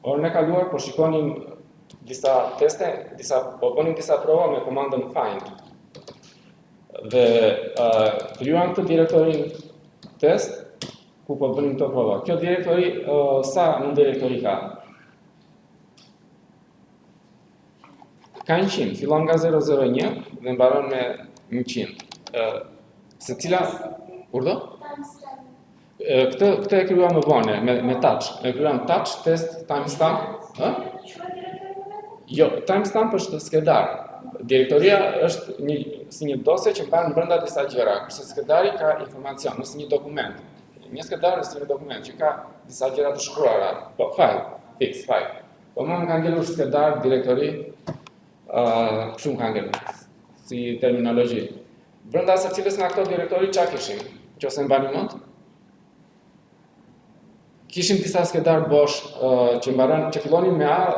Orën e kaluar po shikonim disa teste, po bënim disa prova me komandën find. Dhe krijuam këtë direktorin test ku po bënim këto prova. Kjo direktori sa në direktori ka? Ka 100, fillon nga 001 dhe mbaron me 100. Secila kurdo? Këtë e krijuam më vonë me touch. E krijuam touch test timestamp, ë? Jo, timestamp është skedar. Direktoria është si një dosje që mban brenda disa gjëra, kurse skedari ka informacion, nëse një dokument. Një skedar është një dokument që ka disa gjëra të shkruara, po file, fix file. Po më ka ngelur skedar direktori, kështu më ka ngelur, si terminologji. Brenda secilës nga këto direktori çka kishim? Nëse mbani mend? Kishim disa skedar bosh që fillonin me A,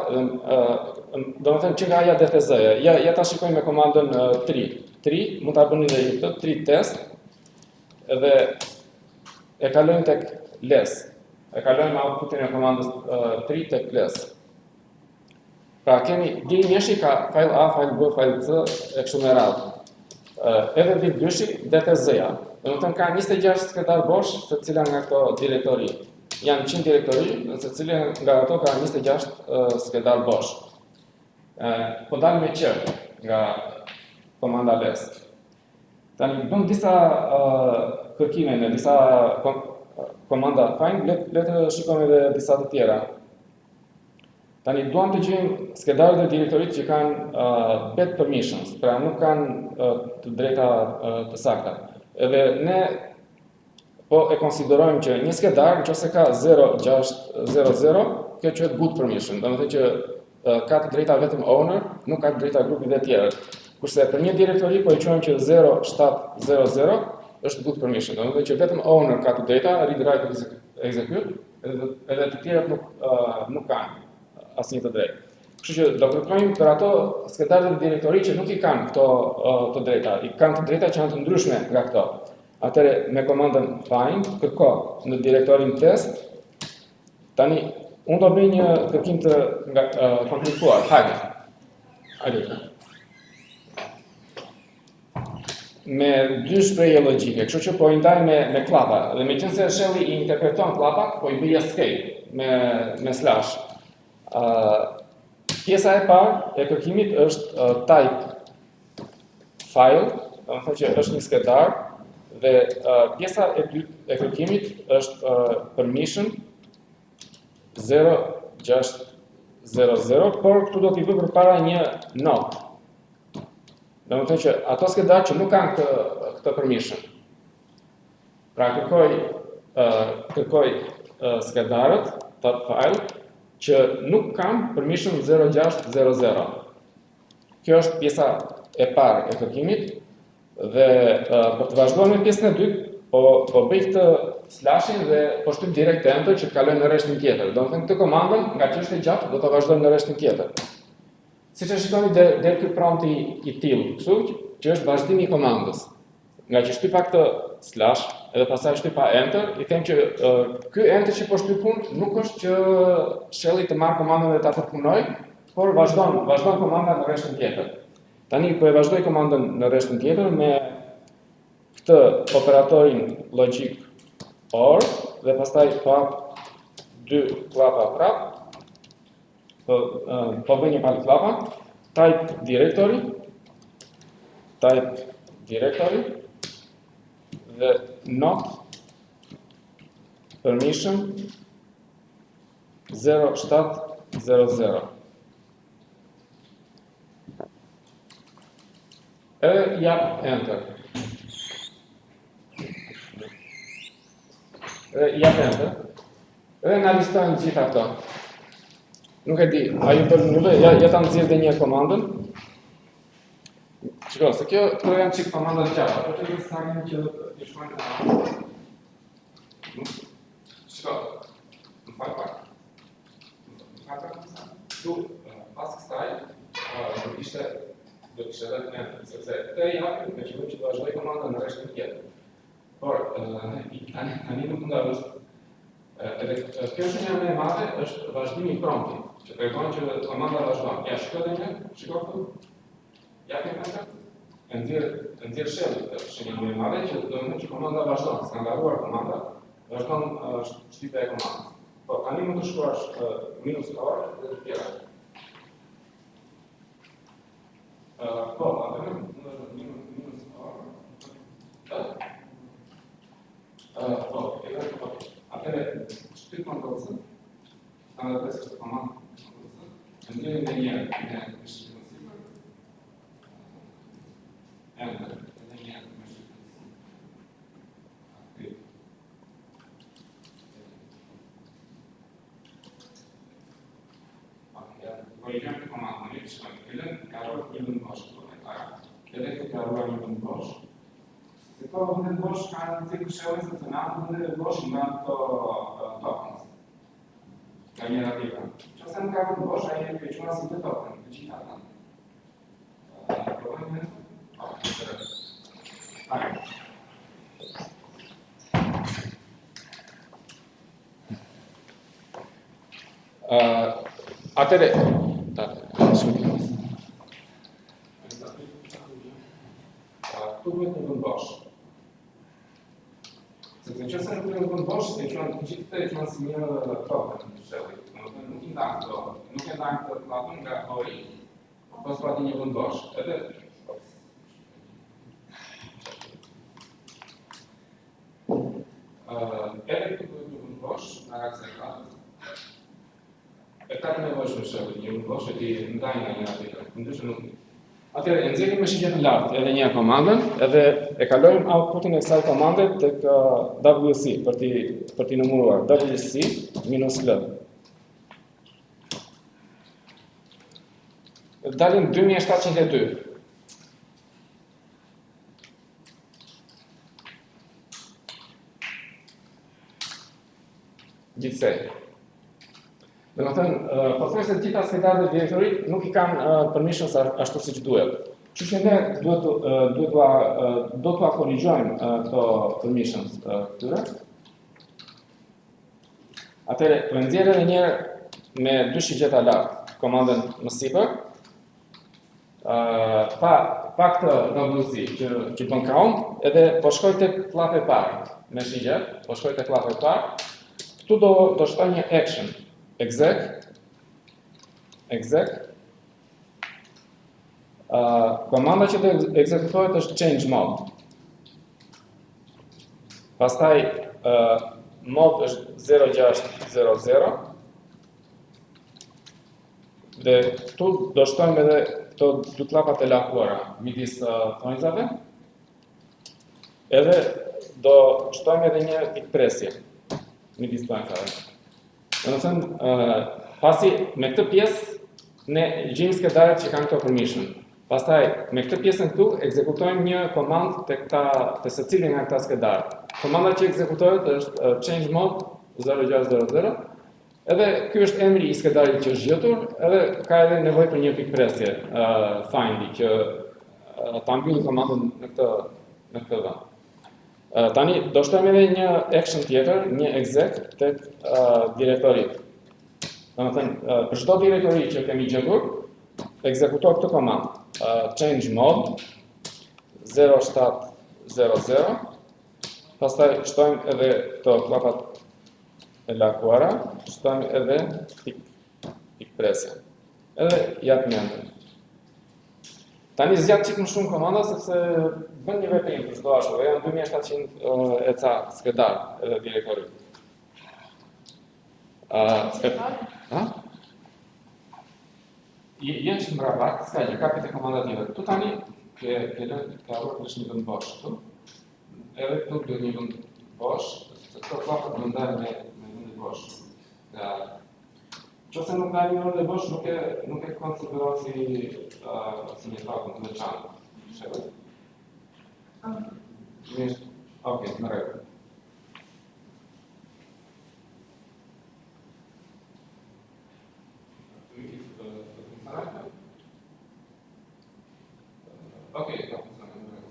do të thënë që nga A-ja deri te Z-ja. Ja ta shikojmë me komandën tri. Tri, mund ta bëni edhe këtë, tri test, edhe e kalojmë tek less. E kalojmë outputin e komandës tri tek less. Pra kemi dini njeshi ka file A, file B, file C e kështu me radhë. Edhe dit dyshi deri te Z-ja. Do të thënë ka 26 skedar bosh secila nga këto direktori. Janë 100 direktori, në secilin nga ato ka 26 skedar bosh. Po dalë me që nga komanda less. Tani bëm disa kërkime në disa komanda find, le të shikojmë edhe disa të tjera. Tani duam të gjejmë skedarët e direktorit që kanë bad permissions, pra nuk kanë të drejta të sakta. Edhe ne po e konsiderojmë që një skedar nëse ka 0600, kjo quhet good permission, do të thotë që ka të drejta vetëm owner, nuk ka të drejta grupit dhe tjerët. Kurse për një direktori po e quajmë që 0700 është good permission, do të thotë që vetëm owner ka të drejta, read write execute, edhe të tjerët nuk kanë asnjë të drejtë. Kështu që do kërkojmë për ato skedarët e direktori që nuk i kanë këto të drejta, i kanë të drejta që janë të ndryshme nga këto. Atëre me komandën find, kërko në direktorin test, tani unë do bëj një kërkim të komplikuar, hajde. Me dy shprehje logjike, kështu që po i ndaj me klapa, dhe meqense shelli i interpreton klapat, po i bëj escape me slash. Pjesa e parë e kërkimit është type file, do të thotë që është një skedar, dhe pjesa e dytë e kërkimit është permission 0600, por këtu do t'i vë përpara një not. Do të thotë që ato skedar që nuk kanë këtë permission. Pra kërkoj skedarët, top file, që nuk kanë permission 0600. Kjo është pjesa e parë e kërkimit, dhe për të vazhduar me pjesën e dytë, po bëj këtë slashin dhe po shtyp direkt enter që të kaloj në rreshtin tjetër. Do të thënë këtë komandën, nga që është e gjatë, do të vazhdojmë në rreshtin tjetër. Siç e shikoni deri ky prompti i tillë, kështu që është vazhdimi i komandës. Nga që shtypa këtë slash, edhe pastaj shtypa enter, i them që ky enter që po shtypun nuk është që shelli të marrë komandën dhe ta përpunoj, por vazhdon komanda në rreshtin tjetër. Tani po e vazhdoj komandën në rreshtin tjetër me këtë operatorin logjik OR dhe pastaj hap dy klapa prap. Po bëj një palë klapa, type directory dhe not permission 0700. Edhe jap enter. Edhe na listojnë gjitha këto. Nuk e di, a ju përmjëve, ja ta nëzirë dhe një komandën. Shiko, se kjo janë qikë komandën gjata, po që të sagin që të shkojnë të komandën. Shiko, në pak pak. Tu, pas kësaj, do të ishte dhe të enter, sepse të e japim me qëllim që të vazhdoj komandën në rreshtin tjetër. Por, tani nuk nga vështë Edhe kjo shenja më e madhe është vazhdimi i promptit, që tregon që komanda vazhdon. Ja shiko edhe një, shiko këtu. Ja kemi këtë. E nxjerr shelli këtë shenjë më e madhe që do të thotë që komanda vazhdon, s'ka ngaruar komanda, vazhdon shtypja e komandës. Po tani mund të shkruash -or dhe të tjera. Po, atëherë -or. Atëherë shtyp kontrollën. Ana presë të komandë. Ndjenjë në një Vogliamo comandare il caro il bosco, vedete che allora il bosco. Se poi nel bosco anzi che c'è un stazionato nel bosco in alto tokens. Maniera attiva. Ciò sta in capo il bosco è che c'è una sede token, digitale. Atëre, tu duhet një vendosh. Sepse nëse nuk duhet një vendosh, e kanë gjithë e kanë si një token në shelli. Nuk i ndan këto, nuk e ndan këtë platën nga ori, pas pati një vendosh. Edhe këtu duhet një vendosh nga aksekat. E ka të nevojshme shelli, një vendosh e ti ndaj nga një tjetër. Ndryshe nuk. Atëherë, nxjerrim me shigjen e lartë edhe një komandën, edhe e kalojmë outputin e kësaj komande tek WC për t'i numëruar. WC -L. Dalin 2702. Gjithsej. Domethënë, pothuajse të gjitha skedarët e direktorit nuk i kanë permissions ashtu siç duhet. Kështu që ne do t'ua korrigjojmë këto permissions këtyre. Atëherë, po nxjerr edhe një herë me dy shigjeta lartë komandën më sipër. Pa këtë WC që bën count, edhe po shkoj tek llapi i parë me shigjet, po shkoj tek llapi i parë. Këtu do shtoj një action. Exec. Komanda që do ekzekutohet është change mode. Pastaj mode është 0600. Dhe këtu do shtojmë edhe këto dy llapat e lakuara midis thonjzave. Edhe do shtojmë edhe një pikpresje midis thonjzave. Domethënë, pasi me këtë pjesë ne gjejmë skedarët që kanë këto permission. Pastaj me këtë pjesën këtu ekzekutojmë një komandë te secili nga këta skedarë. Komanda që ekzekutohet është change mode 0600. Edhe ky është emri i skedarit që është gjetur, edhe ka edhe nevojë për një pikpresje, findi që ta mbylli komandën në këtë vend. Tani do shtojmë edhe një action tjetër, një exec tek direktori. Domethënë, për çdo direktori që kemi gjetur, ekzekuto këtë komandë. Change mode 0700. Pastaj shtojmë edhe këto llapat e lakuara, shtojmë edhe pikpresje. Edhe japim enter. Tani zgjat çik më shumë komanda sepse bën një veprim për çdo ashtu, janë 2700 e ca skedar edhe direktori. Jenë që mbrapa, s'ka gjë, kapit e komanda tjetër. Tu tani, ka është një vend bosh këtu. Edhe këtu duhet një vend bosh, se këto llapat do ndahen me vend bosh. Nëse nuk ka një vend bosh, nuk e konsiderohet si një token të veçantë. Shërbet? Okej, në rregull. Okej, ka funksionuar.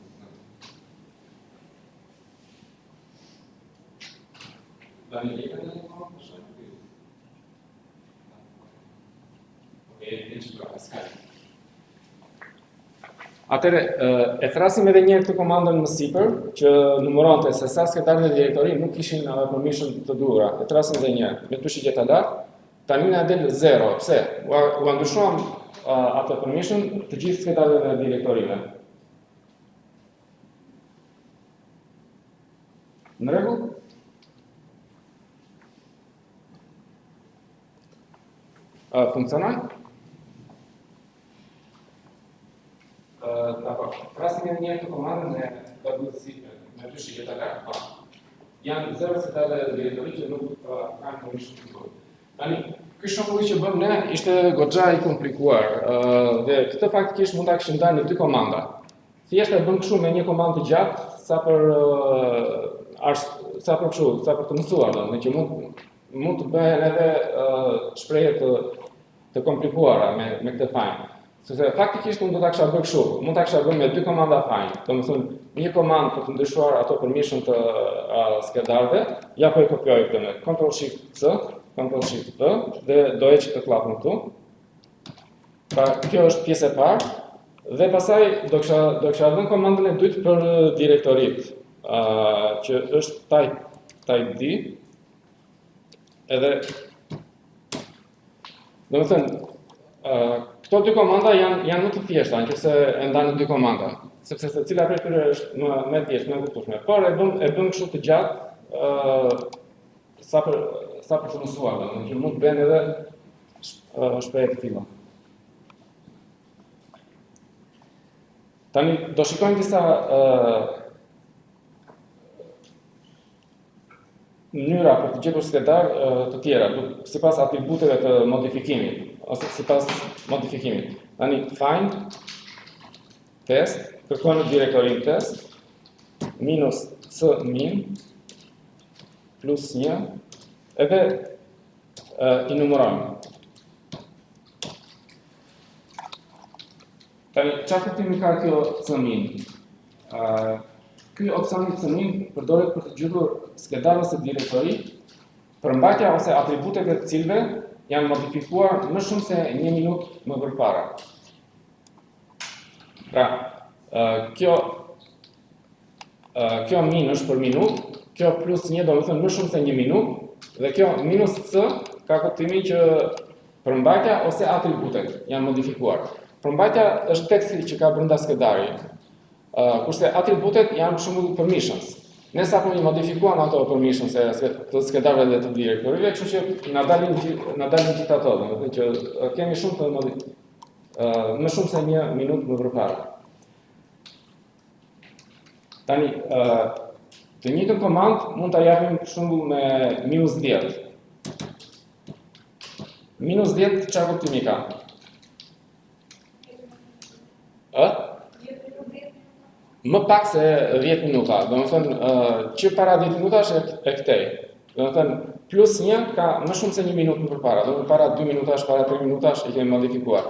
Tani jepet edhe një komandë për shembull. Okej, s'ka. Atëre, e thrasim edhe një këtë komandën më sipër, që numëronte se sa skedarët e direktori nuk kishin permission të duhura. E thrasim edhe një, me tushi gjeta lart, tani na del 0. Pse? U ndryshuam atë permission të gjithë skedarëve e direktorive. Në rregull? Funksionoj? Dakor, thrasim edhe një këtë komandën e WC me tushi gjeta lart. Janë 0 skedarët e direktorit që nuk kanë permission të duhur. Tani, ky shembulli që bëm ne ishte goxha i komplikuar dhe këtë faktikisht mund ta kishim dalë në dy komanda. Thjesht e bëm kështu me një komandë të gjatë sa për të mësuar, domethënë që mund të bëhen edhe shprehje të komplikuara me këtë fajin. Sepse faktikisht unë do ta kisha bërë kështu, mund ta kisha bërë me dy komanda fajin. Domethënë një komandë për të ndryshuar ato permission të skedarëve, ja po e kopjoj këtë me Ctrl Shift C, Ctrl Shift V dhe do heq këtë klapën këtu. Pra kjo është pjesë e parë dhe pastaj do kisha dhënë komandën e dytë për direktorit, që është type D. Edhe domethënë këto dy komanda janë më të thjeshta, nëse e ndanë në dy komanda, sepse secila prej tyre është më e thjeshtë, më e kuptueshme. Por e bëm kështu të gjatë sa për të mësuar, domethënë që mund të bëhen edhe shprehje të tilla. Tani do shikojmë disa mënyra për të gjetur skedar të tjera, sipas atributeve të modifikimit ose sipas modifikimit. Tani find test, kërkon direktorin test minus c-min plus 1 edhe i numërojmë. Tani çfarë kuptimi ka kjo c-min? Ky opsioni c-min përdoret për të gjetur skedar ose direktori, përmbajtja ose atributet e të cilëve janë modifikuar më shumë se 1 minutë më përpara. Pra, kjo min është për minutë, kjo plus 1 do të thënë më shumë se 1 minutë, dhe kjo minus c ka kuptimin që përmbajtja ose atributet janë modifikuar. Përmbajtja është teksti që ka brenda skedari, kurse atributet janë për shembull permissions. Ne sapo i modifikuam ato permissions të skedarëve dhe të direktorive, kështu që na dalin gjithë ato, domethënë që kemi shumë më shumë se 1 minutë më përpara. Tani, të njëjtën komandë mund ta japim për shembull me -10. -10 çfarë kuptimi ka? Më pak se 10 minuta, domethënë që para 10 minutash e këtej. Domethënë plus 1 ka më shumë se 1 minutë më përpara, domethënë para 2 minutash, para 3 minutash e kemi modifikuar.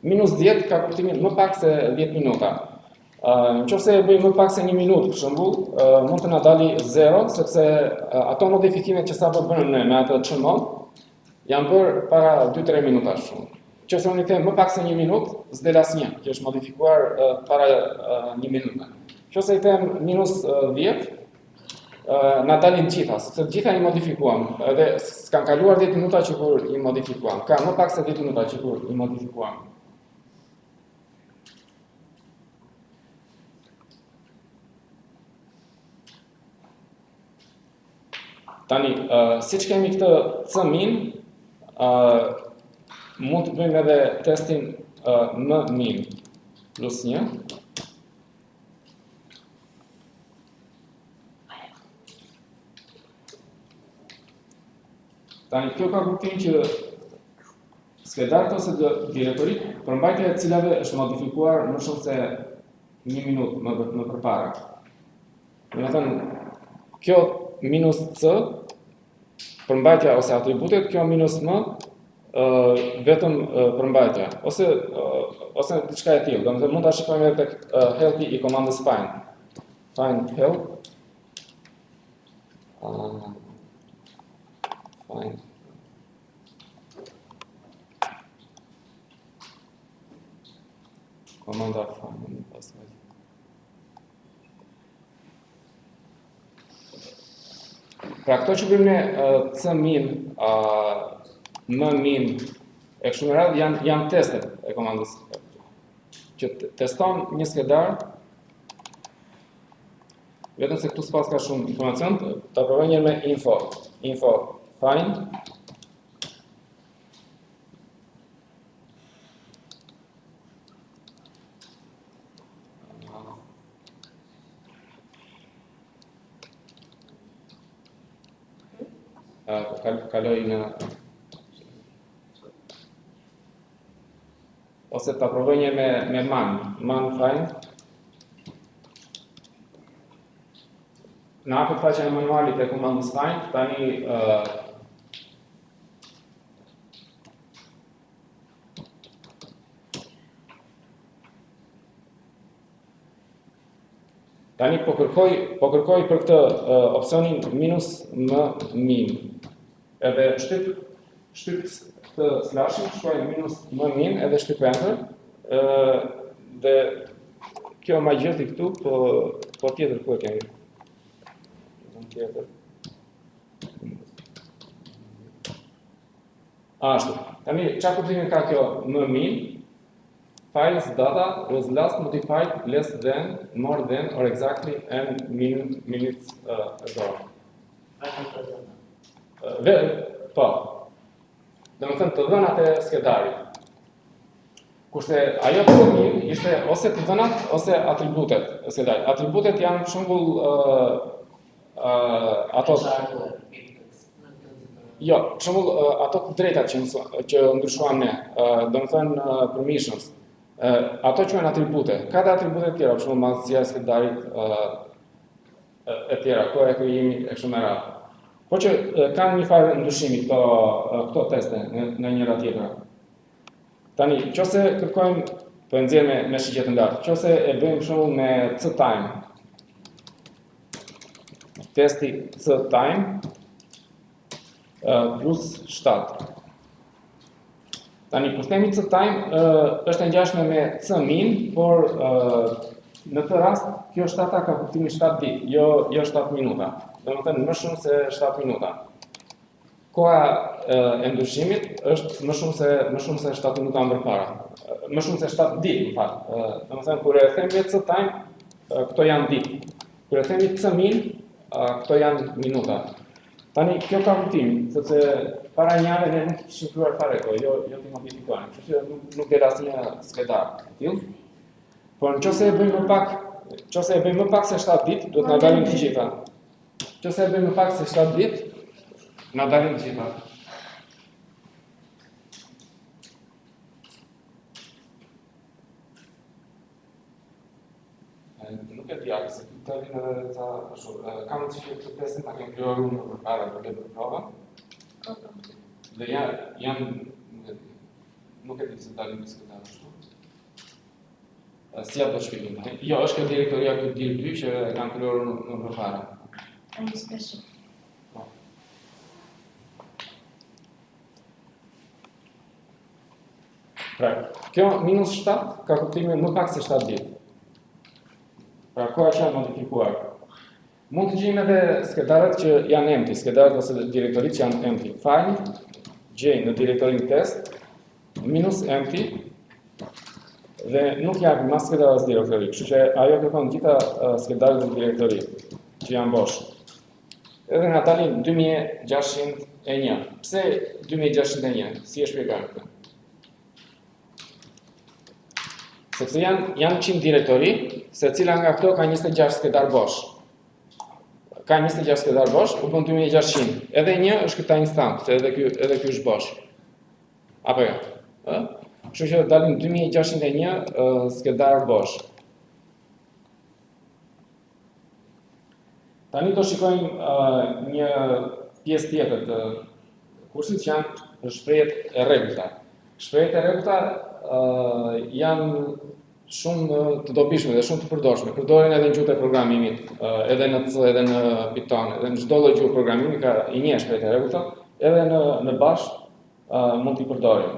-10 ka kuptimin më pak se 10 minuta. Nëse e bëjmë më pak se 1 minutë, për shembull, mund të na dali 0, sepse ato modifikimet që sapo bënë ne me atë çmall janë bërë para 2-3 minutash shumë. Nëse unë i them më pak se 1 minutë, s'del asnjë, që është modifikuar para 1 minutë. Nëse i them -10, na dalin gjitha, sepse të gjitha i modifikuam, edhe s'kan kaluar 10 minuta që kur i modifikuam. Ka më pak se 10 minuta që kur i modifikuam. Tani, siç kemi këtë c-min, mund të bëjmë edhe testin m-min plus 1. Tani, kjo ka kuptimin që skedarët ose direktorit, përmbajtja e cilave është modifikuar më shumë se 1 minutë më përpara. Domethënë, kjo minus c, përmbajtja ose atributet, kjo minus m, vetëm përmbajtja, ose diçka e tillë. Domethënë mund ta shikojmë edhe tek helpi i komandës find help. find. Komanda find pastaj. Pra këto që bëjmë ne c-min, m-min, e kështu me radhë janë testet e komandës që teston një skedar. Vetëm se këtu s'pas ka shumë informacion, ta provoj një me info find. Kaloj në ose ta provoj një me man find. Në apët faqen e manualit e komandës find, tani po kërkoj për këtë opsionin minus m-min. Edhe shtyp këtë slashin, shkruaj minus m-min, edhe shtyp enter. Dhe kjo ma gjeti këtu, po tjetër ku e kemi. Tjetër. Ashtu. Tani, qa kuptimin ka kjo m-min? Files data was last modified less than, more than, or exactly n minutes ago. Po. Dhe më thënë të dhënat e skedarit. Kurse ajo të min ishte ose të dhënat ose atributet e skedarit. Atributet janë për shembull ato jo, për shembull ato të drejtat që ndryshuam ne, domethënë permissions. Ato quhen atribute. Ka dhe atribute të tjera, për shembull madhësia e skedarit e tjera, koha e krijimit e kështu me radhë. Po që kanë një farë ndryshimi këto teste në njëra tjetra. Tani, nëse kërkojmë, po e nxjerr me shigje të lartë, nëse e bëjmë për shembull me c-time, testi c-time plus 7. Tani, kur themi c-time, është e ngjashme me c-min, por në këtë rast, kjo 7 ka kuptimin 7 ditë, jo 7 minuta. Domethënë më shumë se 7 minuta. Koha e ndryshimit është më shumë se 7 minuta më përpara. Më shumë se 7 ditë, në fakt. Domethënë kur e themi c-time, këto janë ditë. Kur e themi c-min, këto janë minuta. Tani kjo ka kuptim, sepse para një jave ne nuk kishim shkruar fare këto, jo ti modifikojmë. Kështu që nuk del asnjë skedar. Por nëse e bëjmë më pak se 7 ditë, duhet na dalin të gjitha. Nëse e bëjmë më pak se 7 ditë, na dalin të gjitha. Nuk e di se të vinë edhe ca ashtu. Ka mundësi që këtë testin ta kemi krijuar unë përpara për këtë provë. Dhe janë nuk e di se dalin me sketar ashtu. Si ato shpjegim? Jo, është kjo direktoria këtu dir 2 që kanë krijuar në përpara. Any special? Pra, kjo minus 7 ka kuptimin më pak se 7 ditë. Pra, koha që janë modifikuar. Mund të gjejmë edhe skedarët që janë empty, skedarët ose direktorit që janë empty. Find, gjej në direktorin test, minus empty, dhe nuk janë mas skedarët as direktorit. Kështu që ajo kërkon gjitha skedarët dhe direktorit që janë bosh. Edhe nga dalin 2601. Pse 2601? Si e shpjegar këtë? Sepse janë 100 direktori, se cila nga këto ka 26 skedar bosh. Ka 26 skedar bosh, u bën 2600. Edhe një është këta instant, se edhe ky është bosh. Apo jo? Kështu që dalin 2601 skedar bosh. Tani do shikojmë një pjesë tjetër të kursit që janë shprehjet e rregullta. Shprehjet e rregullta janë shumë të dobishme dhe shumë të përdorshme. Përdoren edhe në gjuhët e programimit, edhe në C, edhe në Python, edhe në çdo lloj gjuhë programimi ka i njeh shprehjet e rregullta, edhe në bash mund t'i përdorim.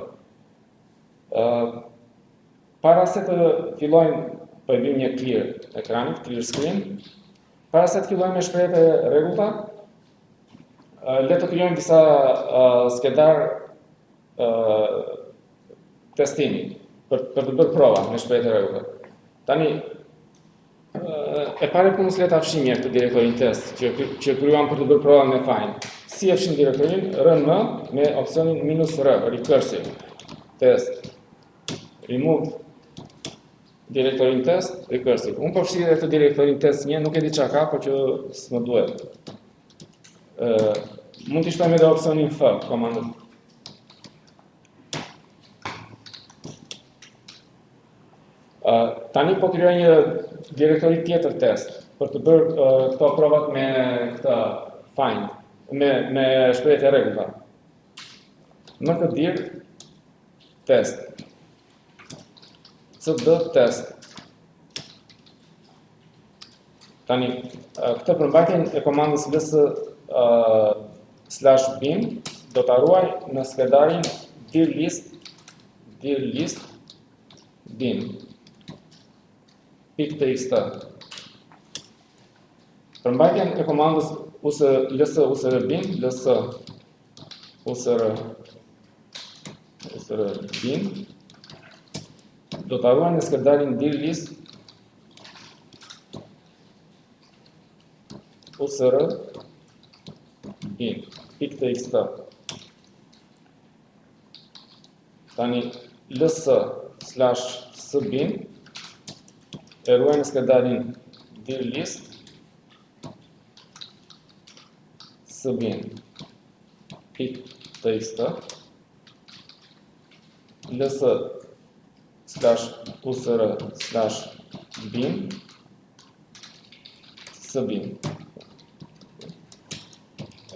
Para se të fillojmë, po e bëjmë një clear ekranit, clear screen, para se të fillojmë me shprehjet e rregullta, le të krijojmë disa skedar testimi për të bërë prova me shprehjet e rregullta. Tani e pare punës le ta fshimje këtë direktorin test që kryuam për të bërë prova me find. Si e fshim direktorin? rm me opcionin -r, recursive test. Remove direktorin test, recursive. Unë përfshi edhe këtë direktorin test një, nuk e di qa ka, por që s'më duhet. Mund t'i shtojmë edhe opcionin f, komandën. Tani po krijoj një direktori tjetër test për të bërë këto provat me këtë find, me shprehjet e rregullta. Në këtë dir test. cd test. Tani këtë përmbajtjen e komandës ls /bin do ta ruaj në skedarin dir list bin. .txt. Përmbajtjen e komandës ls bin, bin, do ta ruaj në skedarin dir list bin, .txt. Tani ls/sbin e ruaj në skedarin dir list sbin, .txt. ls/usr/bin sbin.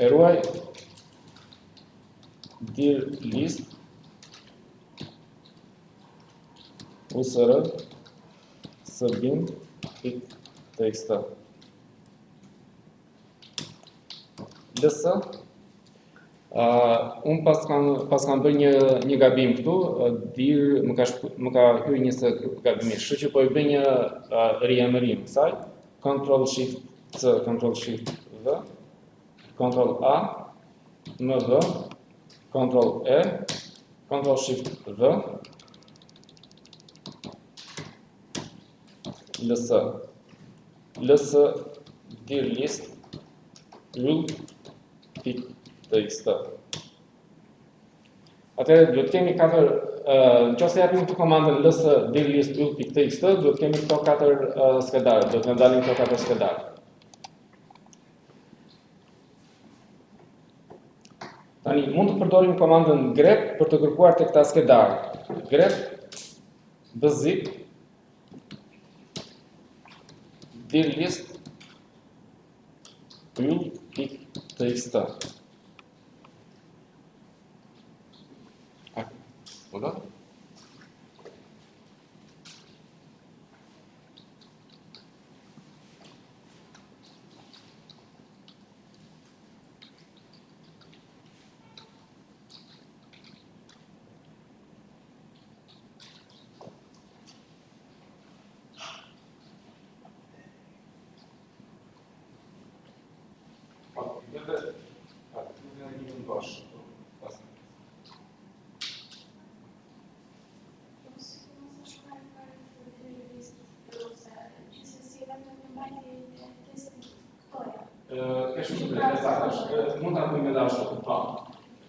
E ruaj dir list usr sbin .txt. ls unë pas kam bërë një gabim këtu, dir më ka hyrë një së gabimisht, kështu që po i bëj një riemërim kësaj, Ctrl Shift C, Ctrl Shift V, Ctrl A, MV, Ctrl E, Ctrl Shift V, ls dir list yll.txt. Atëherë duhet të kemi katër, nëse japim këtë komandën ls dir list yll.txt, duhet të kemi këto katër skedar, duhet të ndalin këto katër skedar. Tani mund të përdorim komandën grep për të kërkuar tek këta skedar. Grep bzip dir list yll.txt. Oda? Mund ta bëjmë edhe ashtu, po.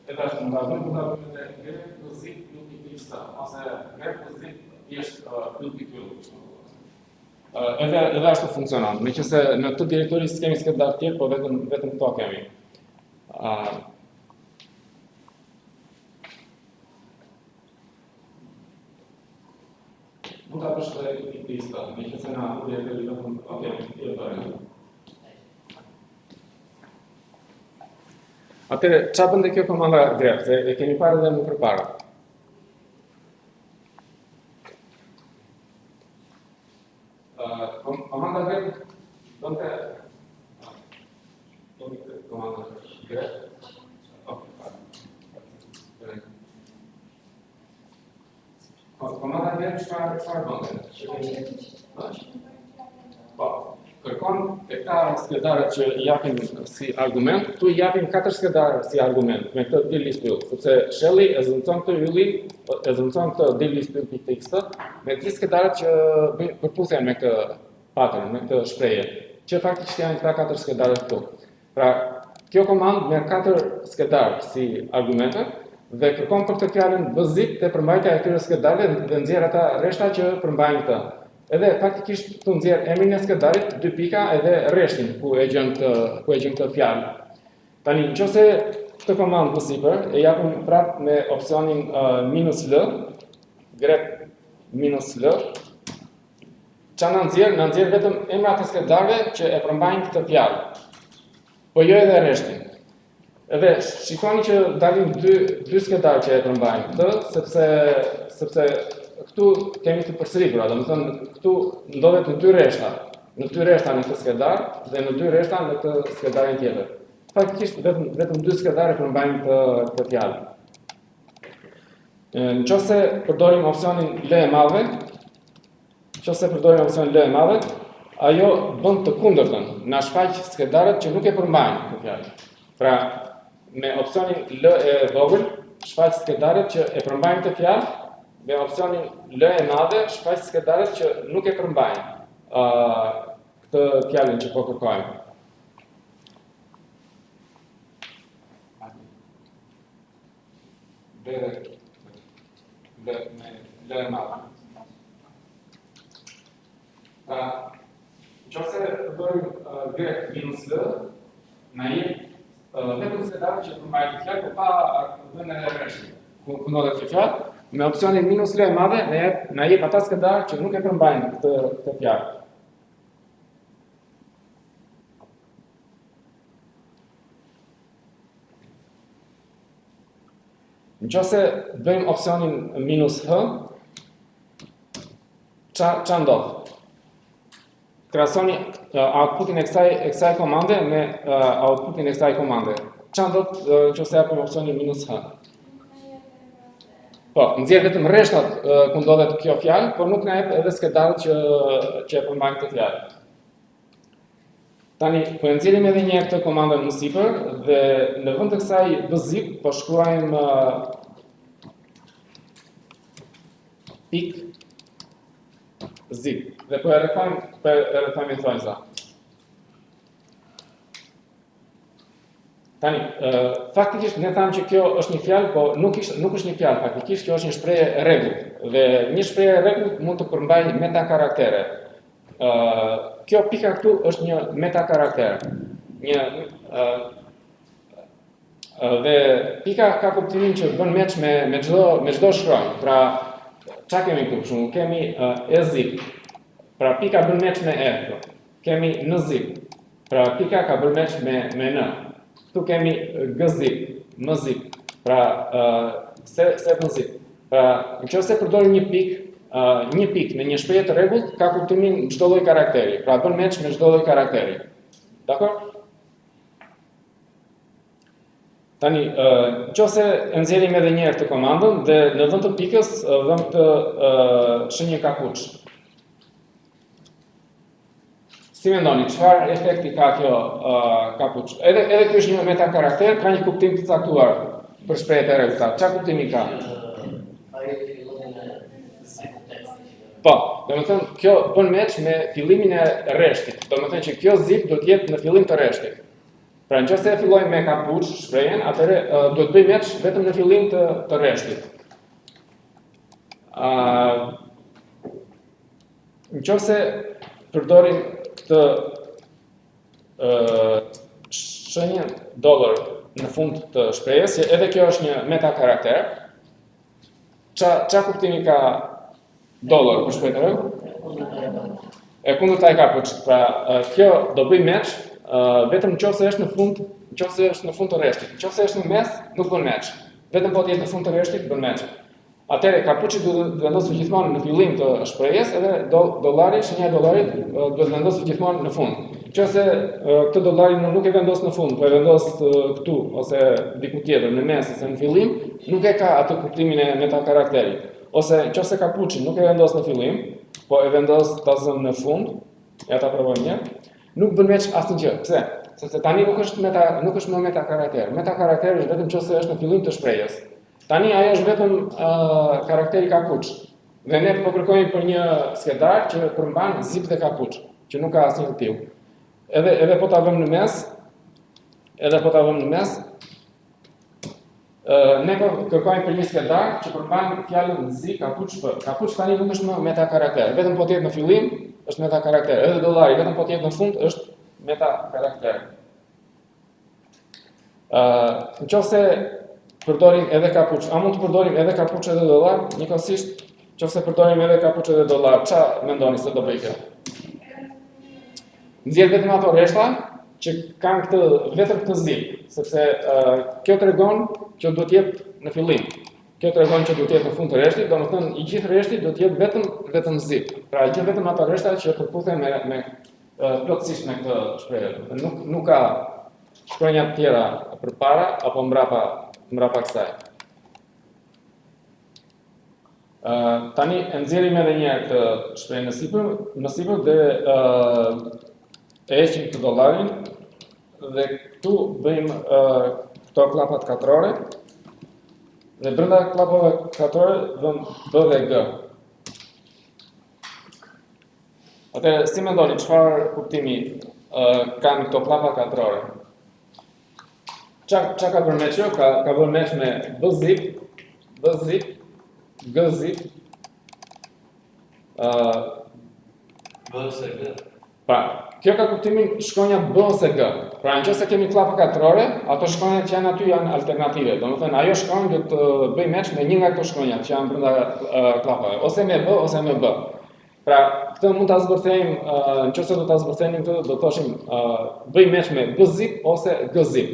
Edhe ashtu mund ta bëjmë edhe grep bzip yll.txt, ose grep bzip thjesht yll.txt. Edhe ashtu funksionon. Meqense në këtë direktori s'kemi skedar tjetër, po vetëm këto kemi. Mund ta bësh edhe yll.txt, meqense na direktori vetëm kemi. Atëherë, çfarë bën kjo komanda grep? Se e kemi parë edhe më përpara. Komanda grep bënte komanda grep. Komanda tjetër çfarë bën? Po, kërkon e këta skedarët që i japin si argument, tu i japin 4 skedarë si argument me këtë deal list build, sepse shelli e zëvendëson këtë ylli, e zëvendëson këtë deal list build.txt me 3 skedarët që bëjnë përputhjen me këtë pattern, me këtë shprehje, që faktikisht janë këta 4 skedarë këtu. Pra, kjo komandë me 4 skedarë si argumente dhe kërkon për këtë fjalën zip të përmbajtja e këtyre skedarëve dhe nxjerr ata rreshta që përmbajnë këtë. Edhe faktikisht këtu nxjerr emrin e skedarit, 2 pika edhe rreshtin ku e gjen këtë fjalë. Tani nëse këtë komandë zipper e japim prapë me opsionin -l, grep -l, çfarë na nxjerr vetëm emrat e skedarëve që e përmbajnë këtë fjalë. Po jo edhe rreshtin. Edhe shikoni që dalin dy skedarë që e përmbajnë këtë, sepse këtu kemi të përsëritura, domethënë këtu ndodhet në 2 rreshta. Në 2 rreshta në këtë skedar dhe në 2 rreshta në këtë skedarin tjetër. Faktikisht vetëm 2 skedarë përmbajnë këtë fjalë. Nëse përdorim opsionin L e madhe, ajo bën të kundërtën, na shfaq skedarët që nuk e përmbajnë këtë fjalë. Pra, me opsionin L e vogël, shfaq skedarët që e përmbajnë këtë fjalë, me opsionin L e madhe, shfaq skedarët që nuk e përmbajnë këtë fjalën që po kërkojmë. L e madhe. Nëse përdorim grep -l, na jep vetëm skedarët që përmbajnë këtë fjalë, por pa vënë edhe rreshtin. Ku ndodhet kjo fjalë? Me opsionin -l e madhe na jep ata skedarë që nuk e përmbajnë këtë fjalë. Nëse bëjmë opsionin -h, ç'a ndodh? Krahasoni outputin e kësaj komande me outputin e kësaj komande. Ç'a ndodh nëse japim opsionin -h? Po, nxjerr vetëm rreshtat ku ndodhet kjo fjalë, por nuk na jep edhe skedarët që e përmbajnë këtë fjalë. Tani, po e nxjerrim edhe një herë këtë komandën zipper dhe në vend të kësaj bzip po shkruajmë pik zip dhe po e rrethojmë thonjza. Tani, faktikisht ne thamë që kjo është një fjalë, po nuk është një fjalë, faktikisht kjo është një shprehje e rregullt. Dhe një shprehje e rregullt mund të përmbajë meta karaktere. Kjo pika këtu është një meta karakter. Dhe pika ka kuptimin që bën meç me çdo shkronjë. Pra, çfarë kemi këtu? Për shembull, kemi e zip. Pra pika bën meç me e. Kemi n zip. Pra pika ka bën meç me n. Këtu kemi g-zip, m-zip, pra s-zip. Pra, nëse përdorim një pik në një shprehje të rregullt ka kuptimin çdo lloj karakteri. Pra bën meç me çdo lloj karakteri. Dakor? Tani, nëse e nxjerrim edhe një herë këtë komandën dhe në vend të pikës vëmë këtë shenjë kapuç. Si mendoni, çfarë efekti ka kjo kapuç? Edhe ky është një meta karakter, ka një kuptim të caktuar për shprehjet e rregullta. Çfarë kuptimi ka? Po, domethënë kjo bën meç me fillimin e rreshtit. Domethënë që kjo zip do të jetë në fillim të rreshtit. Pra nëse e fillojmë me kapuç shprehjen, atëherë do të bëj meç vetëm në fillim të rreshtit. Nëse përdorim këtë shenjën dollar në fund të shprehjes, edhe kjo është një meta karakter. Ç'a kuptimi ka dollar për shprehjen? E kundërta e kapuç. Pra kjo do bëj meç vetëm nëse është në fund të rreshtit. Nëse është në mes, nuk bën meç. Vetëm po të jetë në fund të rreshtit bën meç. Atëherë kapuçi duhet të vendosë gjithmonë në fillim të shprehjes, edhe shenja e dollarit duhet të vendosë gjithmonë në fund. Nëse këtë dollarin nuk e vendos në fund, po e vendos këtu ose diku tjetër, në mes ose në fillim, nuk e ka atë kuptimin e meta karakterit. ose nëse kapuçi nuk e vendos në fillim, po e vendos ta zënë në fund, ja ta provojmë një, nuk bën veç asnjë. Pse? Sepse tani nuk është më meta karakter. Meta karakter është vetëm nëse është në fillim të shprehjes. Tani ajo është vetëm karakteri kapuç. Dhe ne po kërkojmë për një skedar që përmban zip dhe kapuç, që nuk ka asnjë motiv. Edhe po ta vëmë në mes, ne po kërkojmë për një skedar që përmban fjalën zi, kapuç, p. Kapuç tani nuk është më meta karakter. Vetëm po të jetë në fillim është meta karakter. Edhe dollari vetëm po të jetë në fund është meta karakter. Nëse përdorim edhe kapuç, a mund të përdorim edhe kapuç edhe dollar? Njëkohësisht, nëse përdorim edhe kapuç edhe dollar, ç'a mendoni se do bëj kjo? Nxjerr vetëm ato rreshta që kanë vetëm këtë zip, sepse kjo tregon që duhet të jetë në fillim. Kjo tregon që duhet të jetë në fund të rreshtit, domethënë i gjithë rreshti duhet të jetë vetëm zip. Pra i gjen vetëm ato rreshta që përputhen me plotësisht me këtë shprehje. Nuk ka shkronja të tjera përpara apo mbrapa kësaj. Tani e nxjerrim edhe një herë këtë shprehje në sipër dhe e heqim këtë dollarin dhe këtu bëjmë këto klapat katrore dhe brenda klapave katrore vëmë B dhe G. Atëherë, si mendoni, çfarë kuptimi kanë këto klapa katrore? Çka ka bërë me që? Ka bërë mesh me B zip, G zip, B ose G. Pra, kjo ka kuptimin shkronja B ose G. Pra, nëse kemi klapa katrore, ato shkronjat që janë aty janë alternative. Domethënë, ajo shkronjë do të bëj mesh me një nga këto shkronja që janë brenda klapave, ose me B ose me B. Pra, këtë mund ta zbërthejmë, nëse do ta zbërthejmë këtë, do të thoshim bëj mesh me B zip ose G zip.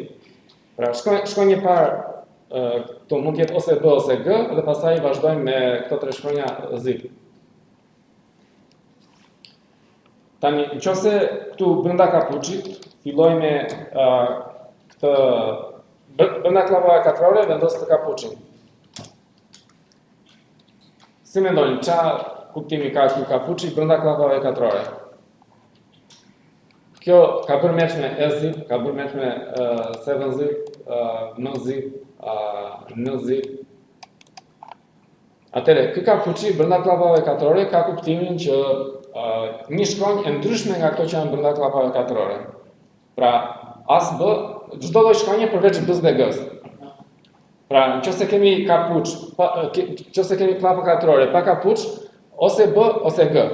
Pra, shkronja e parë këtu mund të jetë ose B ose G dhe pastaj vazhdojmë me këto tre shkronja zip. Tani, nëse këtu brenda kapuçit filloj me këtë brenda klapave katrore vendos të kapuçin. Si mendoni, ç'a kuptimi ka ky kapuçi brenda klapave katrore? Kjo ka bërë mesh me E zip, ka bërë mesh me 7 zip, 9 zip, 9 zip. Atëherë, ky kapuçi brenda klapave katrore ka kuptimin që një shkronjë e ndryshme nga ato që janë brenda klapave katrore. Pra, as B, çdo lloj shkronje përveç B-s dhe G-s. Pra, nëse kemi kapuç, nëse kemi klapa katrore pa kapuç, ose B ose G.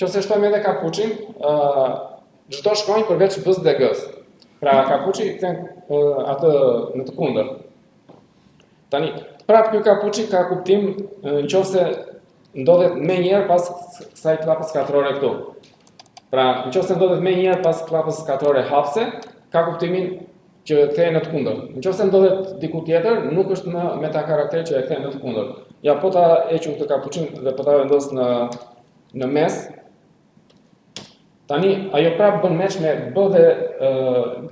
Nëse shtojmë edhe kapuçin, çdo shkronjë përveç B-s dhe G-s. Pra, kapuçi kthen atë në të kundërt. Tani, prapë ky kapuçi ka kuptim nëse ndodhet me njëherë pas kësaj klapës katrore këtu. Pra, nëse ndodhet me njëherë pas klapës katrore hapse, ka kuptimin që kthehen në të kundërt. Nëse ndodhet diku tjetër, nuk është më meta karakter që e kthen në të kundërt. Ja, po ta heqim këtë kapuçin dhe po ta vendos në mes. Tani, ajo prapë bën mesh me B dhe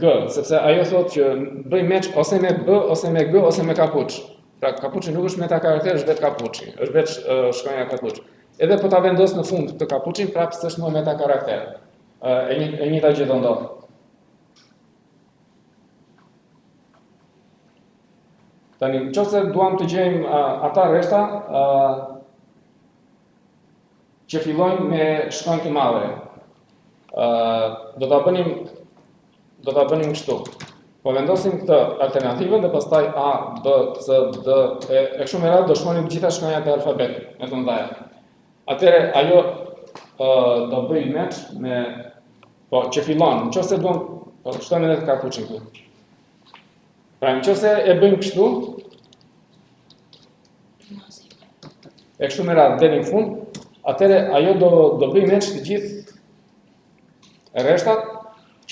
G, sepse ajo thotë që bëj mesh ose me B, ose me G, ose me kapuç. Pra, kapuçi nuk është meta karakter, është vetë kapuçi, është vetë shkronja kapuç. Edhe po ta vendos në fund të kapuçin, prapë s'është më meta karakter. E njëjta gjë do ndodh. Tani, nëse duam të gjejmë ata rreshta që fillojnë me shkronjë të madhe, do ta bënim kështu. Po vendosim këtë alternativën dhe pastaj A, B, C, D, E kështu me radhë do shkruanim të gjitha shkronjat e alfabetit me të mëdha. Atëherë ajo do bëj mesh me që fillon, nëse duam, shtojmë edhe të kapuçin këtu. Pra, nëse e bëjmë kështu, e kështu me radhë deri në fund, atëherë ajo do bëj mesh të gjithë rreshtat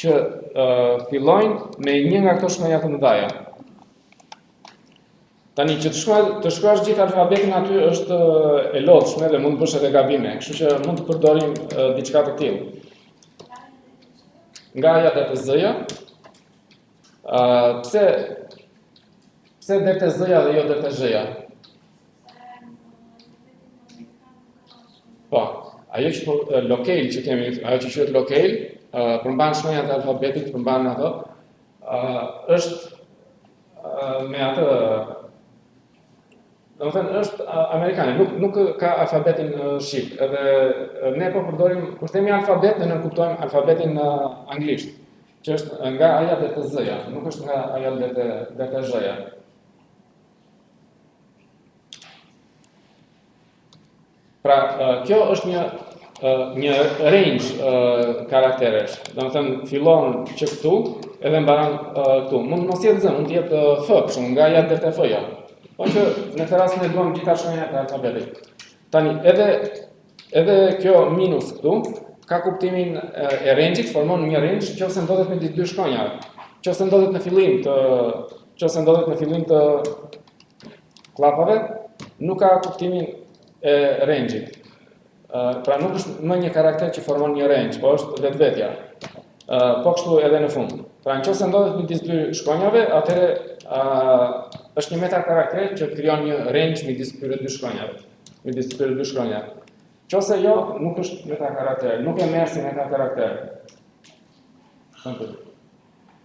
që fillojnë me një nga këto shkronja të mëdha. Tani që të shkruash gjithë alfabetin aty është e lodhshme dhe mund të bësh edhe gabime, kështu që mund të përdorim diçka të tillë. Nga A-ja deri te Z-ja. Pse deri te Z-ja dhe jo deri te Z-ja? Po, ajo që locale që kemi, ajo që quhet locale, përmban shkronjat e alfabetit, përmban ato, është me atë, domethënë është amerikane, nuk ka alfabetin shqip. Edhe ne po përdorim, kur themi alfabet, ne kuptojmë alfabetin anglisht, që është nga A-ja deri te Z-ja, nuk është nga A-ja deri te Z-ja. Pra, kjo është një range karakteresh. Domethënë fillon që këtu edhe mbaron këtu. Mund mos jetë Z, mund të jetë F, për shembull, nga A-ja deri te F-ja. Po që në këtë rast ne duam gjitha shkronjat e alfabetit. Tani, edhe kjo minus këtu ka kuptimin e range-it, formon një range nëse ndodhet midis dy shkronjave. Nëse ndodhet në fillim të klapave, nuk ka kuptimin e range-it. Pra nuk është më një karakter që formon një range, po është vetvetja. Po kështu edhe në fund. Pra nëse ndodhet midis dy shkronjave, atëherë është një metakarakter që krijon një range midis këtyre dy shkronjave. Nëse jo, nuk është metakarakter, nuk e merr si metakarakter.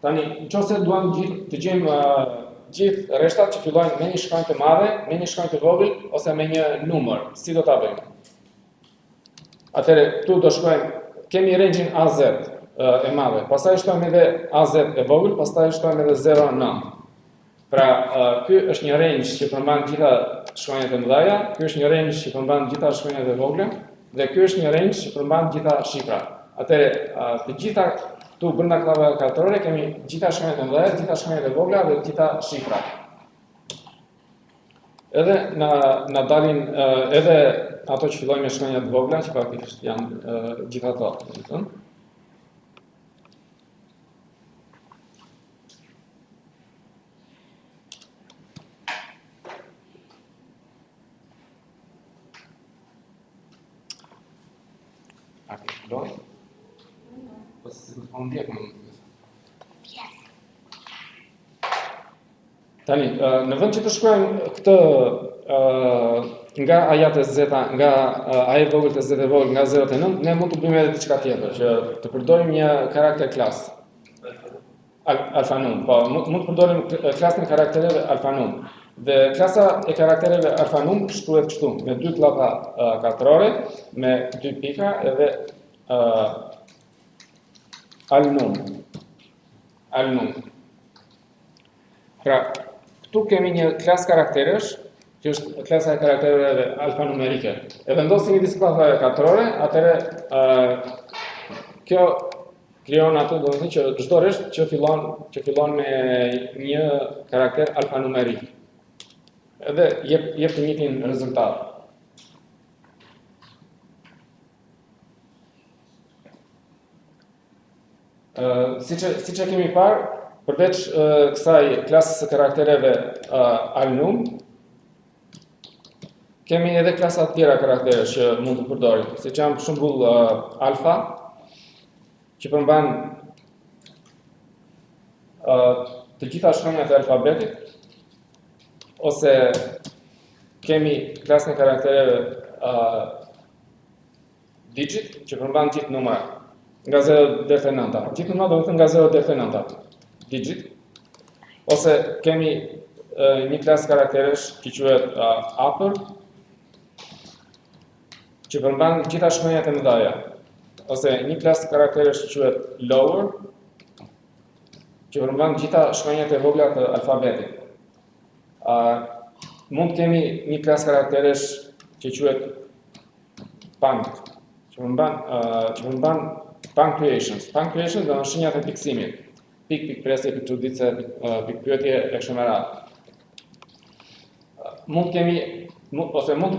Tani, nëse duam të gjejmë gjithë rreshtat që fillojnë me një shkronjë të madhe, me një shkronjë të vogël ose me një numër, si do ta bëjmë? Atëherë, këtu do shkruajmë, kemi range-in AZ e madhe, pastaj shtojmë edhe AZ e vogël, pastaj shtojmë edhe 0 në 9. Pra, ky është një range që përmban gjitha shkronjat e mëdha, ky është një range që përmban gjitha shkronjat e vogla, dhe ky është një range që përmban gjitha shifrat. Atëherë, të gjitha këtu brenda klavave kalkulore kemi gjitha shkronjat e mëdha, gjitha shkronjat e vogla dhe gjitha shifrat. Edhe na dalin edhe ato që fillojnë me shkronjat e vogla, që praktikisht janë gjitha ato, domethënë. A ke filloj? Po si të po ndjek më. Tani, në vend që të shkruajmë këtë nga A-ja te Z-a, nga A e vogël te Z e vogël, nga 0 te 9, ne mund të bëjmë edhe diçka tjetër, që të përdorim një karakter klas. Alfanum, po, mund të përdorim klasën e karaktereve alfanum. Dhe klasa e karaktereve alfanum shkruhet kështu, me 2 klapa katrore, me 2 pika edhe alnum. Pra, këtu kemi një klasë karakteresh, që është klasa e karaktereve alfanumerike. E vendosim midis klapave katrore, atëherë kjo krijon atë, domethënë që çdo rresht që fillon me një karakter alfanumerik. Edhe jep të njëjtin rezultat. Siç e kemi parë, përveç kësaj klasës së karaktereve alnum, kemi edhe klasa të tjera karakteresh që mund të përdorim, siç janë për shembull alfa, që përmban të gjitha shkronjat e alfabetit, ose kemi klasën e karaktereve digit, që përmban gjithë numrat, nga 0 deri te 9. Gjithë numrat domethënë nga 0 deri te 9. Digit. Ose kemi një klasë karakteresh që quhet upper, që përmban gjitha shkronjat e mëdha. Ose një klasë karakteresh që quhet lower, që përmban gjitha shkronjat e vogla të alfabetit. Mund kemi një klasë karakteresh që quhet punct, që përmban punctuations. Punctuations do të shenjat e pikësimit. Pik, presje, pik çuditse, pik pyetje e kështu me radhë. Mund të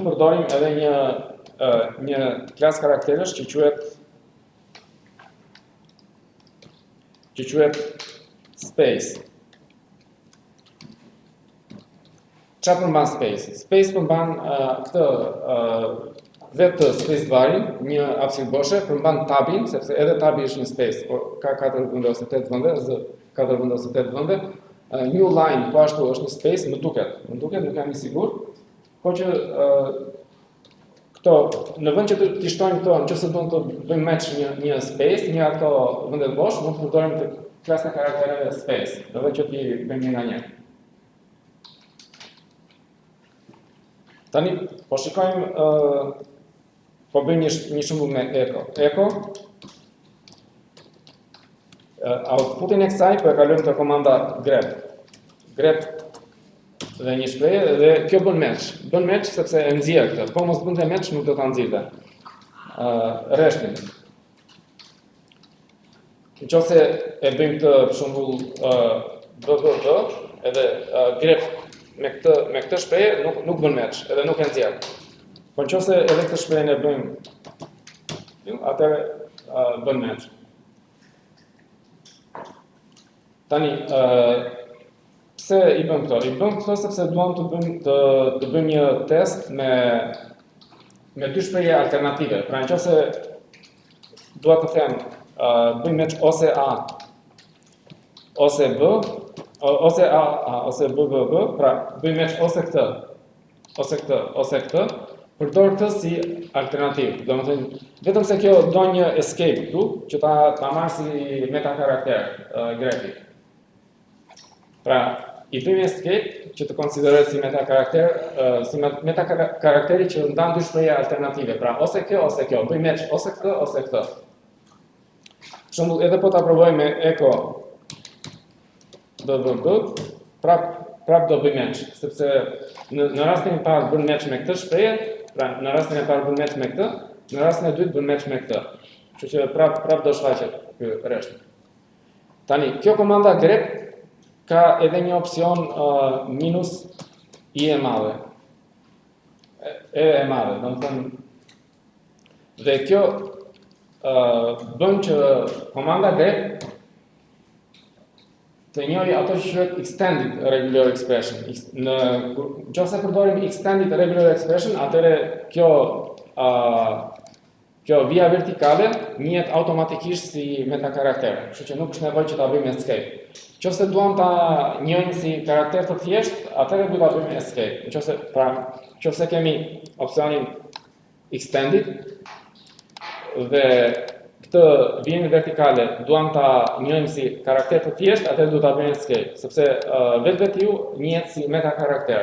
përdorim edhe një klasë karakteresh që quhet space. Çfarë përmban space? Space përmban këtë vetë space barin, një hapësirë boshe, përmban tabin, sepse edhe tabi është një space, por ka 4 vende ose 8 vende, 4 vende ose 8 vende. New line po ashtu është një space, më duket, nuk jam i sigurt, por që këto, në vend që t'i shtojmë këto, nëse duam të bëjmë match një space, një ato vende të bosh, mund të përdorim të klasën e karaktereve space, në vend që t'i bëjmë një nga një. Tani, po shikojmë, po bëjmë një shembull me echo. Echo, outputin e kësaj po e kalojmë te komanda grep. Grep dhe një shprehje dhe kjo bën match. Bën match sepse e nxjerr këtë. Po mos bënte match nuk do ta nxirrte. Rreshtin. Nëse e bëjmë këtë për shembull BBB edhe grep me këtë shprehje nuk bën match, edhe nuk e nxjerr. Po nëse edhe këtë shprehje e bëjmë atëherë bën match. Tani, pse i bëm këto? I bëm këto sepse duam të bëjmë një test me dy shprehje alternative. Pra nëse dua të them bëjmë match ose A ose B, ose A ose B, pra bëjmë match ose këtë, përdor këtë si alternativë. Domethënë, vetëm se kjo do një escape këtu, që ta marrë si meta karakter grepi. Pra, i bëjmë escape që të konsiderohet si meta karakter, si meta karakteri që ndan dy shprehje alternative. Pra, ose kjo, bëjmë match ose këtë, ose këtë. Për shembull, edhe po ta provojmë me echo BBB, prap do bëj match, sepse në rastin e parë bën match me këtë shprehje, pra në rastin e parë bën match me këtë, në rastin e dytë bën match me këtë. Kështu që prap do shfaqet ky rresht. Tani, kjo komanda grep ka edhe një opsion minus I e madhe. E madhe, domethënë dhe kjo bën që komanda grep të njohë ato që quhet extended regular expression. Nëse përdorim extended regular expression, atëherë kjo via vertikale njihet automatikisht si metakarakter, kështu që nuk është nevojë që ta bëjmë escape. Nëse duam ta njohim si karakter të thjeshtë, atëherë do ta bëjmë escape. Nëse kemi opsionin extended dhe këtë vijën vertikale duam ta njohim si karakter të thjeshtë, atëherë do ta bëjmë escape, sepse vetveti njihet si metakarakter.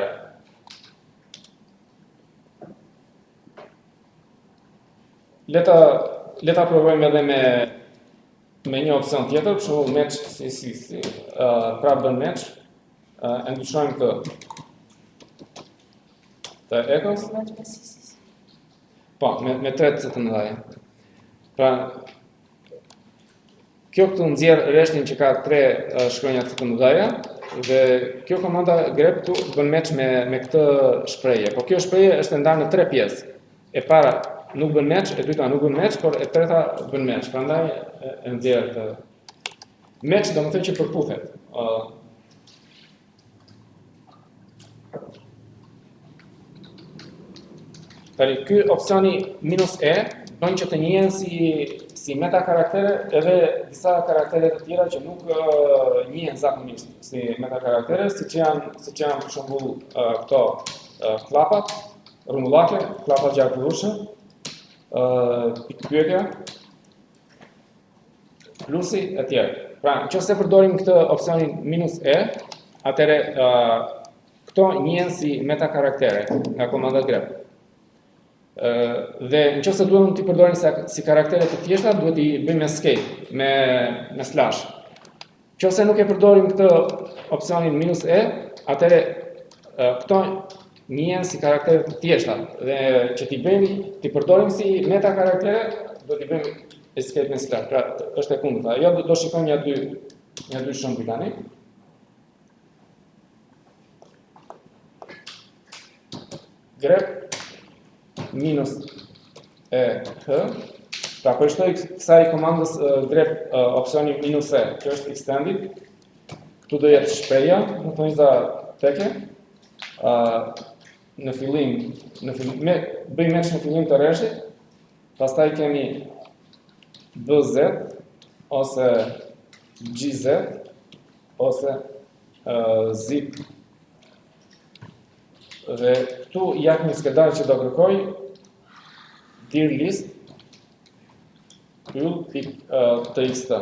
Le ta provojmë edhe me një opsion tjetër, kështu match si prap bën match, e ndryshojmë të echoes. Po, me 3 të mëdha. Pra, kjo këtu nxjerr rreshtin që ka 3 shkronja të mëdha dhe kjo komanda grep këtu bën match me këtë shprehje. Po kjo shprehje është ndarë në 3 pjesë. E para nuk bën match, e dyta nuk bën match, por e treta bën match. Prandaj e nxjerr të match, domethënë që përputhet. Tani ky opsioni -e bën që të njihen si meta karaktere edhe disa karaktere të tjera që nuk njihen zakonisht si meta karaktere, siç janë për shembull këto klapat, rrumullake, klapat gjarpullushe, pikpyetja, plusi e tjerë. Pra, nëse përdorim këtë opsionin -e, atëherë këto njihen si meta karaktere nga komanda grep. Dhe nëse duam t'i përdorim si karaktere të thjeshta, duhet i bëjmë escape me slash. Nëse nuk e përdorim këtë opsionin -e, atëherë këto njihen si karaktere të thjeshta dhe që t'i përdorim si meta karaktere, do t'i bëjmë escape me slash. Pra, është e kundërta. Jo, do shikojmë një dy shembuj tani. Grep -e h, pra po shtoj kësaj komandës grep opsioni -e, që është extended. Këtu do jetë shprehja, në thonjza teke. Në fillim bëjmë match në fillim të rreshtit, pastaj kemi BZ ose GZ ose zip. Dhe këtu jap një skedar që do kërkoj dir list pyll.txt.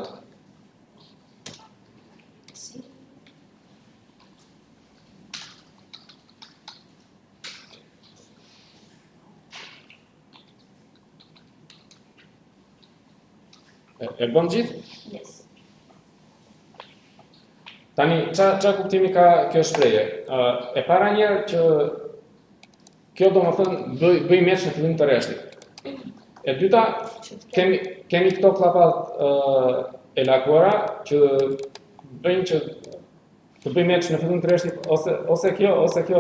E bën gjithë? Yes. Tani, qa kuptimi ka kjo shprehje? E para njerë që kjo do më thënë bëj meç në fillim të rreshtit. E dyta, kemi këto klapat e lakuara që bëjnë që të bëj meç në fillim të rreshtit ose kjo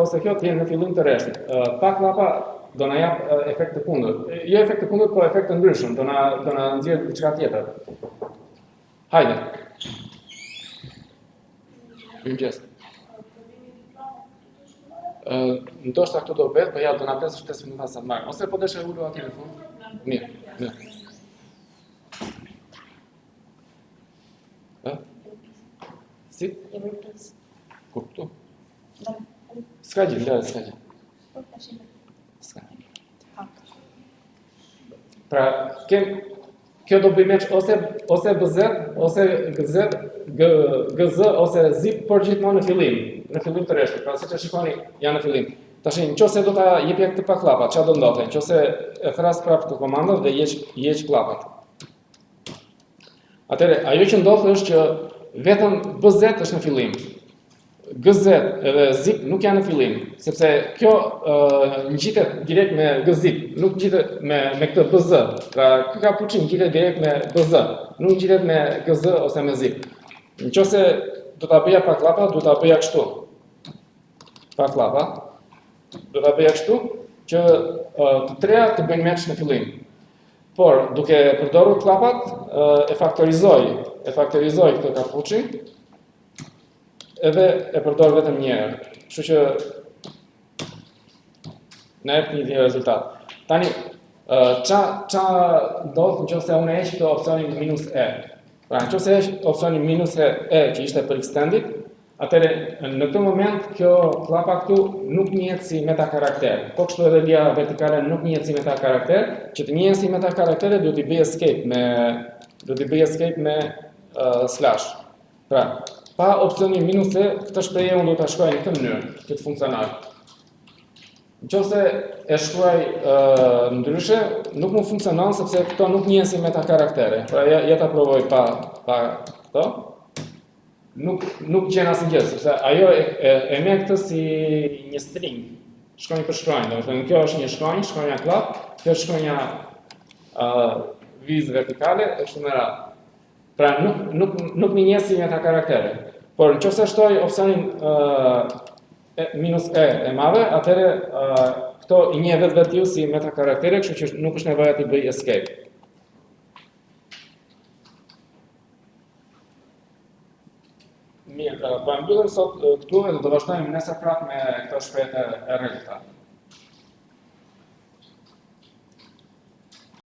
të jenë në fillim të rreshtit. Pa klapa do na jap efekt të kundërt. Jo efekt të kundërt, po efekt të ndryshëm, do na nxjerr diçka tjetër. Hajde. Mirëmëngjes. Ndoshta këtu do bëhet, po ja do na presësh 5 minuta sa të marr. Ose po desh e ulu atje në fund. Mirë. Si? Ku këtu? S'ka gjë, s'ka gjë. S'ka. Pra, kjo do bëj meç ose BZ, ose GZ, GZ ose ZIP, por gjithmonë në fillim të rreshtit. Pra, siç e shikoni, janë në fillim. Tash, nëse do ta jepja këtë pa klapa, çfarë do ndodhte? Nëse e thras prapë të komandën dhe jeç klapat. Atëherë, ajo që ndodh është që vetëm BZ është në fillim. GZ edhe ZIP nuk janë në fillim, sepse kjo ngjitet direkt me GZIP, nuk ngjitet me këtë BZ. Pra, ky kapuçin ngjitet direkt me BZ, nuk ngjitet me GZ ose me ZIP. Nëse do ta bëja pa klapa, do ta bëja kështu. Pa klapa, do ta bëja kështu që të treja të bëjnë meç në fillim. Por duke përdorur klapat, e faktorizoj këtë kapuçin. Edhe e përdor vetëm një herë. Kështu që na jep një rezultat. Tani, qa ndodh nëse unë heq këtë opsionin -e. Pra, nëse heq opsionin -e që ishte për extended, atëherë në këtë moment kjo klapa këtu nuk njihet si metakarakter. Po kështu edhe lija vertikale nuk njihet si metakarakter, që të njihen si metakaraktere duhet i bëj escape me slash. Pra, pa opsionin -e, këtë shprehje unë do ta shkruaj në këtë mënyrë, që të funksionar. Nëse e shkruaj ndryshe, nuk më funksionon sepse këto nuk njihen si metakaraktere. Pra, ja ta provoj pa këto. Nuk gjen asnjë gjë, sepse ajo e merr këtë si një string. Shkronjë për shkronjë, domethënë kjo është një shkronjë, shkronja klap, kjo është shkronja vizë vertikale, e kështu me radhë. Pra, nuk më njeh si metakaraktere. Por nëse shtoj opsionin -e e madhe, atëherë këto i njeh vetë ju si metakaraktere, kështu që nuk është nevoja të bëj escape. Mirë, po mbyllim sot këtu dhe do vazhdojmë nesër prapë me këto shprehje e rregullta.